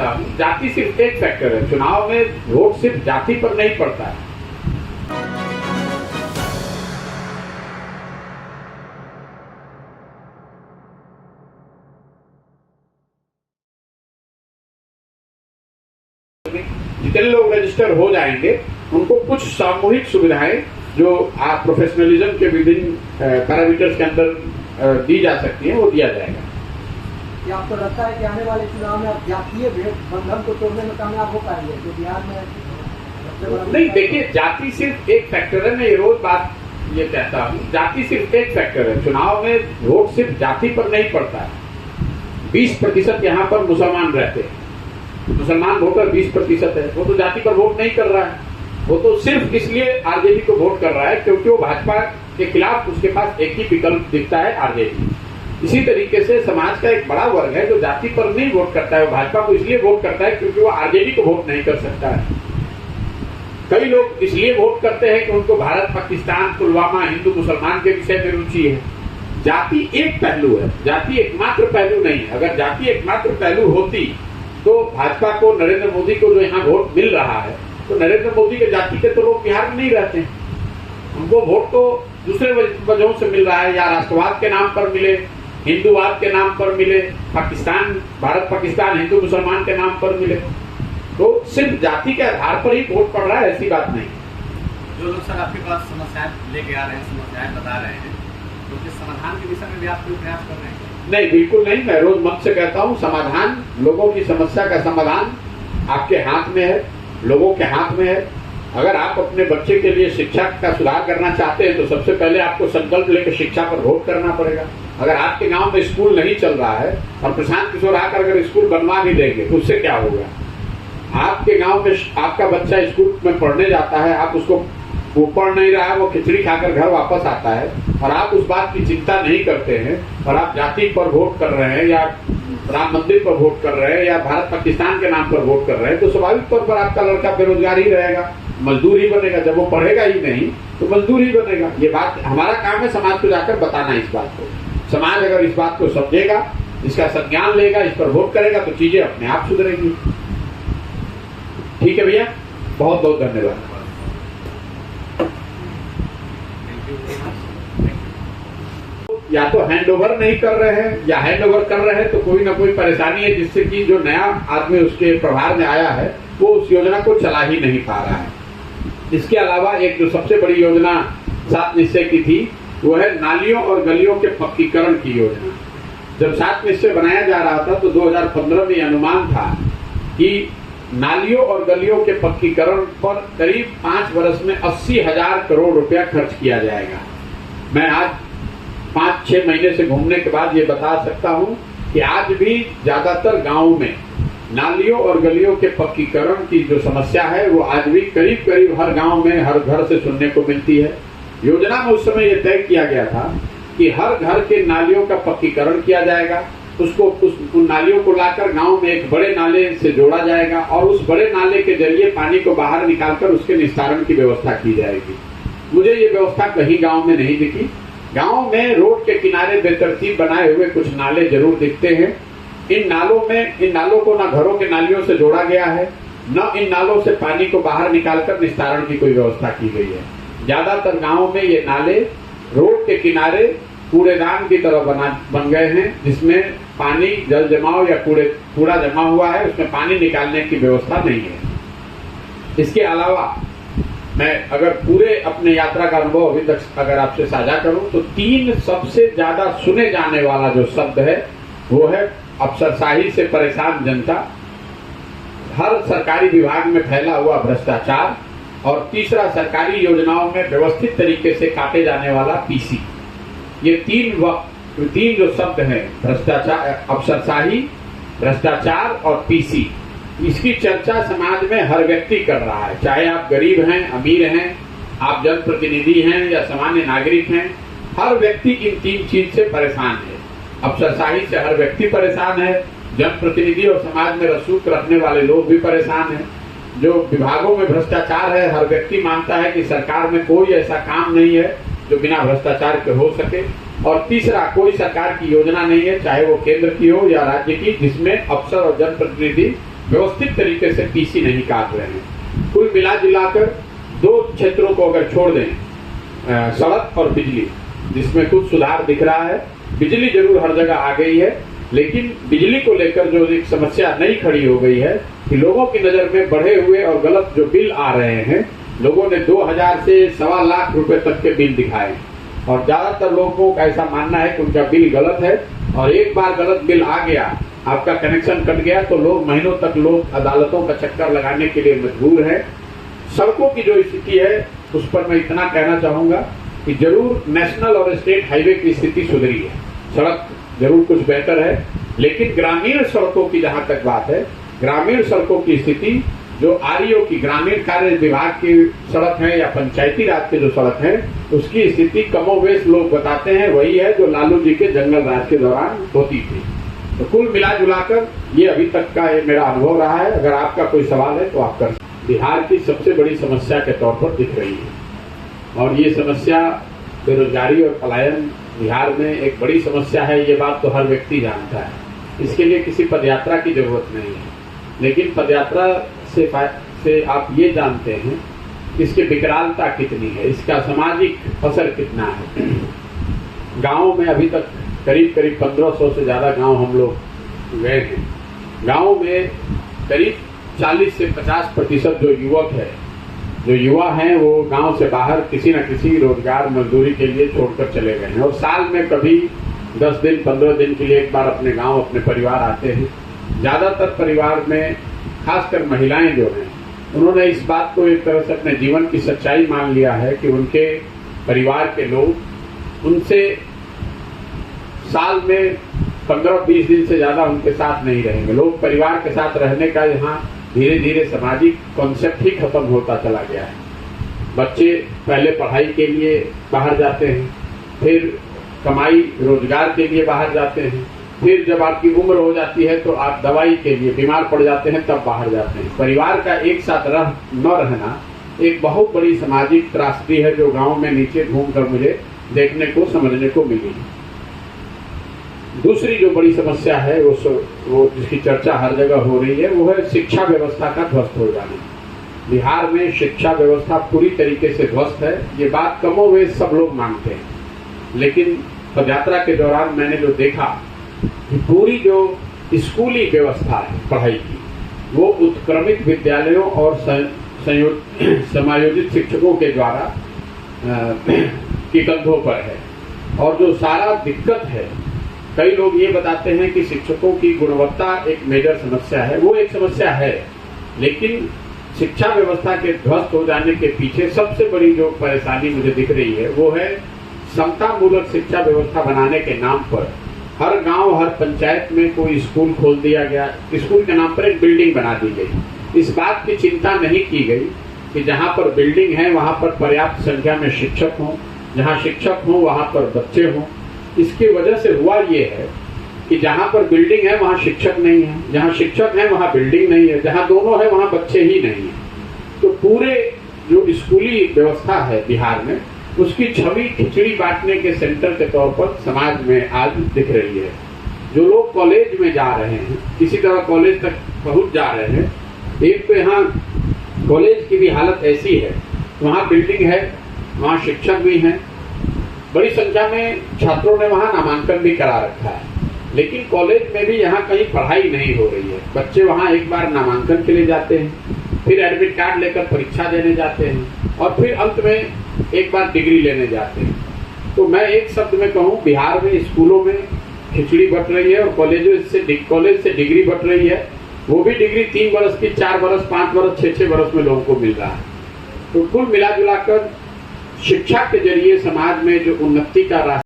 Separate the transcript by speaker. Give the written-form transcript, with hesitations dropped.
Speaker 1: चाहता हूँ, जाति सिर्फ एक फैक्टर है। चुनाव में वोट सिर्फ जाति पर नहीं पड़ता है। जितने लोग रजिस्टर हो जाएंगे उनको कुछ सामूहिक सुविधाएं जो आप प्रोफेशनलिज्म के विभिन्न पैरामीटर्स के अंदर दी जा सकती हैं वो दिया जाएगा।
Speaker 2: क्या आपको लगता है कि आने वाले चुनाव में आप जातीय बंधन को तोड़ने में कामयाब हो पाएंगे? तो बिहार में
Speaker 1: नहीं, देखिए, जाति सिर्फ एक फैक्टर है। मैं ये रोज बात ये कहता हूँ, जाति सिर्फ एक फैक्टर है। चुनाव में वोट सिर्फ जाति पर नहीं पड़ता है। 20% यहाँ पर मुसलमान रहते हैं, मुसलमान वोटर 20% है। वो तो जाति पर वोट नहीं कर रहा है, वो तो सिर्फ इसलिए आरजेडी को वोट कर रहा है क्योंकि वो भाजपा के खिलाफ उसके पास एक ही विकल्प दिखता है, आरजेडी। इसी तरीके से समाज का एक बड़ा वर्ग है जो जाति पर नहीं वोट करता है, वो भाजपा को इसलिए वोट करता है क्योंकि वो आरजेडी को वोट नहीं कर सकता है। कई लोग इसलिए वोट करते हैं कि उनको भारत, पाकिस्तान, पुलवामा, हिंदू मुसलमान के विषय में रुचि है। जाति एक पहलू है, जाति एकमात्र पहलू नहीं है। अगर जाति एकमात्र पहलू होती तो भाजपा को, नरेंद्र मोदी को जो यहाँ वोट मिल रहा है, तो नरेंद्र मोदी के जाति के तो लोग बिहार में नहीं रहते हैं। उनको वोट तो दूसरे वजहों से मिल रहा है, या राष्ट्रवाद के नाम पर मिले, हिंदूवाद के नाम पर मिले, पाकिस्तान, भारत पाकिस्तान, हिंदू मुसलमान के नाम पर मिले। तो सिर्फ जाति के आधार पर ही वोट पड़ रहा है, ऐसी बात नहीं।
Speaker 3: जो लोग सर आपके पास समस्याएं लेके आ रहे हैं, समस्याएं बता रहे हैं, तो उसके समाधान के विषय में भी आप कोई प्रयास कर रहे हैं?
Speaker 1: नहीं, बिल्कुल नहीं। मैं रोज मंच से कहता हूँ, समाधान, लोगों की समस्या का समाधान आपके हाथ में है, लोगों के हाथ में है। अगर आप अपने बच्चे के लिए शिक्षा का सुधार करना चाहते हैं तो सबसे पहले आपको संकल्प लेकर शिक्षा पर वोट करना पड़ेगा। अगर आपके गांव में स्कूल नहीं चल रहा है और प्रशांत किशोर आकर अगर स्कूल बनवा भी देंगे तो उससे क्या होगा? आपके गांव में आपका बच्चा स्कूल में पढ़ने जाता है, आप उसको, वो पढ़ नहीं रहा है, वो खिचड़ी खाकर घर वापस आता है और आप उस बात की चिंता नहीं करते हैं और आप जाति पर वोट कर रहे हैं या राम मंदिर पर वोट कर रहे हैं या भारत पाकिस्तान के नाम पर वोट कर रहे हैं, तो स्वाभाविक तौर पर आपका लड़का बेरोजगार ही रहेगा, मजदूर ही बनेगा। जब वो पढ़ेगा ही नहीं तो मजदूर ही बनेगा। ये बात हमारा काम है, समाज को जाकर बताना इस बात को। समाज अगर इस बात को समझेगा, इसका संज्ञान लेगा, इस पर वोट करेगा तो चीजें अपने आप सुधरेंगी। ठीक है भैया, बहुत बहुत धन्यवाद। या तो हैंडओवर नहीं कर रहे हैं या हैंडओवर कर रहे हैं तो कोई ना कोई परेशानी है जिससे कि जो नया आदमी उसके प्रभार में आया है वो उस योजना को चला ही नहीं पा रहा है। इसके अलावा एक जो सबसे बड़ी योजना 7 निश्चय की थी वो है नालियों और गलियों के पक्कीकरण की योजना। जब 7 निश्चय बनाया जा रहा था तो 2015 में अनुमान था कि नालियों और गलियों के पक्कीकरण पर करीब 5 वर्ष में 80,000 करोड़ रुपया खर्च किया जाएगा। मैं आज 5-6 महीने से घूमने के बाद ये बता सकता हूँ कि आज भी ज्यादातर गांवों में नालियों और गलियों के पक्कीकरण की जो समस्या है वो आज भी करीब करीब हर गांव में, हर घर से सुनने को मिलती है। योजना में उस समय ये तय किया गया था कि हर घर के नालियों का पक्कीकरण किया जाएगा, उन नालियों को लाकर गांव में एक बड़े नाले से जोड़ा जाएगा और उस बड़े नाले के जरिए पानी को बाहर निकालकर उसके निस्तारण की व्यवस्था की जाएगी। मुझे ये व्यवस्था कहीं गाँव में नहीं दिखी। गांव में रोड के किनारे बेतरतीब बनाए हुए कुछ नाले जरूर दिखते हैं। इन नालों को न घरों के नालियों से जोड़ा गया है, न इन नालों से पानी को बाहर निकालकर निस्तारण की कोई व्यवस्था की गई है। ज्यादातर गांवों में ये नाले रोड के किनारे कूड़ेदान की तरह बन गए हैं, जिसमें पानी, जल जमाव या कूड़ा जमा हुआ है, उसमें पानी निकालने की व्यवस्था नहीं है। इसके अलावा मैं अगर पूरे अपने यात्रा का अनुभव अभी तक अगर आपसे साझा करूं तो 3 सबसे ज्यादा सुने जाने वाला जो शब्द है वो है अफसरशाही से परेशान जनता, हर सरकारी विभाग में फैला हुआ भ्रष्टाचार और तीसरा सरकारी योजनाओं में व्यवस्थित तरीके से काटे जाने वाला पीसी। ये तीन जो शब्द हैं, भ्रष्टाचार, अफसरशाही, भ्रष्टाचार और पीसी, इसकी चर्चा समाज में हर व्यक्ति कर रहा है। चाहे आप गरीब हैं, अमीर हैं, आप जनप्रतिनिधि हैं या सामान्य नागरिक हैं, हर व्यक्ति इन 3 चीज से परेशान है। अफसरशाही से हर व्यक्ति परेशान है, जनप्रतिनिधि और समाज में रसूख रखने वाले लोग भी परेशान हैं। जो विभागों में भ्रष्टाचार है, हर व्यक्ति मानता है कि सरकार में कोई ऐसा काम नहीं है जो बिना भ्रष्टाचार के हो सके। और तीसरा, कोई सरकार की योजना नहीं है, चाहे वो केंद्र की हो या राज्य की, जिसमें अफसर और जनप्रतिनिधि व्यवस्थित तरीके से टीसी नहीं काट रहे हैं। कुल मिला जुलाकर दो क्षेत्रों को अगर छोड़ दें, सड़क और बिजली, जिसमें कुछ सुधार दिख रहा है। बिजली जरूर हर जगह आ गई है, लेकिन बिजली को लेकर जो एक समस्या नई खड़ी हो गई है कि लोगों की नजर में बढ़े हुए और गलत जो बिल आ रहे हैं, लोगों ने 2000 से 1.25 लाख रुपए तक के बिल दिखाए और ज्यादातर लोगों का ऐसा मानना है कि उनका बिल गलत है और एक बार गलत बिल आ गया, आपका कनेक्शन कट गया तो लोग महीनों तक लोग अदालतों का चक्कर लगाने के लिए मजबूर है। सड़कों की जो स्थिति है उस पर मैं इतना कहना चाहूंगा कि जरूर नेशनल और स्टेट हाईवे की स्थिति सुधरी है, सड़क जरूर कुछ बेहतर है, लेकिन ग्रामीण सड़कों की जहां तक बात है, ग्रामीण सड़कों की स्थिति जो आरईओ की ग्रामीण कार्य विभाग की सड़क है या पंचायती राज की जो सड़क है, उसकी स्थिति कमोवेश लोग बताते हैं वही है जो लालू जी के जंगल राज के दौरान होती थी। तो कुल मिला जुलाकर ये अभी तक का मेरा अनुभव रहा है। अगर आपका कोई सवाल है तो आप कर सकते। बिहार की सबसे बड़ी समस्या के तौर पर दिख रही है और ये समस्या बेरोजगारी और पलायन बिहार में एक बड़ी समस्या है, ये बात तो हर व्यक्ति जानता है। इसके लिए किसी पदयात्रा की जरूरत नहीं है, लेकिन पदयात्रा से आप ये जानते हैं कि इसकी विकरालता कितनी है, इसका सामाजिक असर कितना है। गाँव में अभी तक करीब 1500 से ज्यादा गांव हम लोग गए हैं। गांव में करीब 40 से 50% जो युवा हैं वो गांव से बाहर किसी न किसी रोजगार मजदूरी के लिए छोड़कर चले गए हैं और साल में कभी 10 दिन 15 दिन के लिए एक बार अपने गांव अपने परिवार आते हैं। ज्यादातर परिवार में खासकर महिलाएं जो हैं उन्होंने इस बात को एक तरह से अपने जीवन की सच्चाई मान लिया है कि उनके परिवार के लोग उनसे साल में 15-20 दिन से ज्यादा उनके साथ नहीं रहेंगे। लोग परिवार के साथ रहने का यहाँ धीरे धीरे सामाजिक कॉन्सेप्ट ही खत्म होता चला गया है। बच्चे पहले पढ़ाई के लिए बाहर जाते हैं, फिर कमाई रोजगार के लिए बाहर जाते हैं, फिर जब आपकी उम्र हो जाती है तो आप दवाई के लिए बीमार पड़ जाते हैं तब बाहर जाते हैं। परिवार का एक साथ न रहना एक बहुत बड़ी सामाजिक त्रासदी है जो गांव में नीचे घूमकर मुझे देखने को समझने को मिली। दूसरी जो बड़ी समस्या है वो जिसकी चर्चा हर जगह हो रही है वो है शिक्षा व्यवस्था का ध्वस्त हो जाना। बिहार में शिक्षा व्यवस्था पूरी तरीके से ध्वस्त है, ये बात कमोवेश सब लोग मानते हैं, लेकिन पदयात्रा के दौरान मैंने जो देखा कि पूरी जो स्कूली व्यवस्था है पढ़ाई की वो उत्क्रमित विद्यालयों और समायोजित शिक्षकों के द्वारा की कंधों पर है। और जो सारा दिक्कत है, कई लोग ये बताते हैं कि शिक्षकों की गुणवत्ता एक मेजर समस्या है, वो एक समस्या है, लेकिन शिक्षा व्यवस्था के ध्वस्त हो जाने के पीछे सबसे बड़ी जो परेशानी मुझे दिख रही है वो है समतामूलक शिक्षा व्यवस्था बनाने के नाम पर हर गांव हर पंचायत में कोई स्कूल खोल दिया गया, स्कूल के नाम पर एक बिल्डिंग बना दी गई। इस बात की चिंता नहीं की गई कि जहां पर बिल्डिंग है वहां पर पर्याप्त संख्या में शिक्षक हों, जहां शिक्षक हों वहां पर बच्चे हों। इसकी वजह से हुआ ये है कि जहां पर बिल्डिंग है वहां शिक्षक नहीं है, जहां शिक्षक है वहां बिल्डिंग नहीं है, जहां दोनों है वहां बच्चे ही नहीं है। तो पूरे जो स्कूली व्यवस्था है बिहार में उसकी छवि खिचड़ी बांटने के सेंटर के तौर पर समाज में आज दिख रही है। जो लोग कॉलेज में जा रहे हैं, किसी तरह कॉलेज तक पहुंच जा रहे हैं, एक तो यहाँ कॉलेज की भी हालत ऐसी है, वहाँ बिल्डिंग है, वहाँ शिक्षक भी हैं, बड़ी संख्या में छात्रों ने वहाँ नामांकन भी करा रखा है, लेकिन कॉलेज में भी यहाँ कहीं पढ़ाई नहीं हो रही है। बच्चे वहाँ एक बार नामांकन के लिए जाते हैं, फिर एडमिट कार्ड लेकर परीक्षा देने जाते हैं और फिर अंत में एक बार डिग्री लेने जाते हैं। तो मैं एक शब्द में कहूँ, बिहार में स्कूलों में खिचड़ी बट रही है और कॉलेज से डिग्री बट रही है, वो भी डिग्री 3 बरस की, 4 बरस, 5 बरस, 6 बरस में लोगों को मिल रहा है। तो कुल मिला जुलाकर शिक्षा के जरिए समाज में जो उन्नति का रास्ता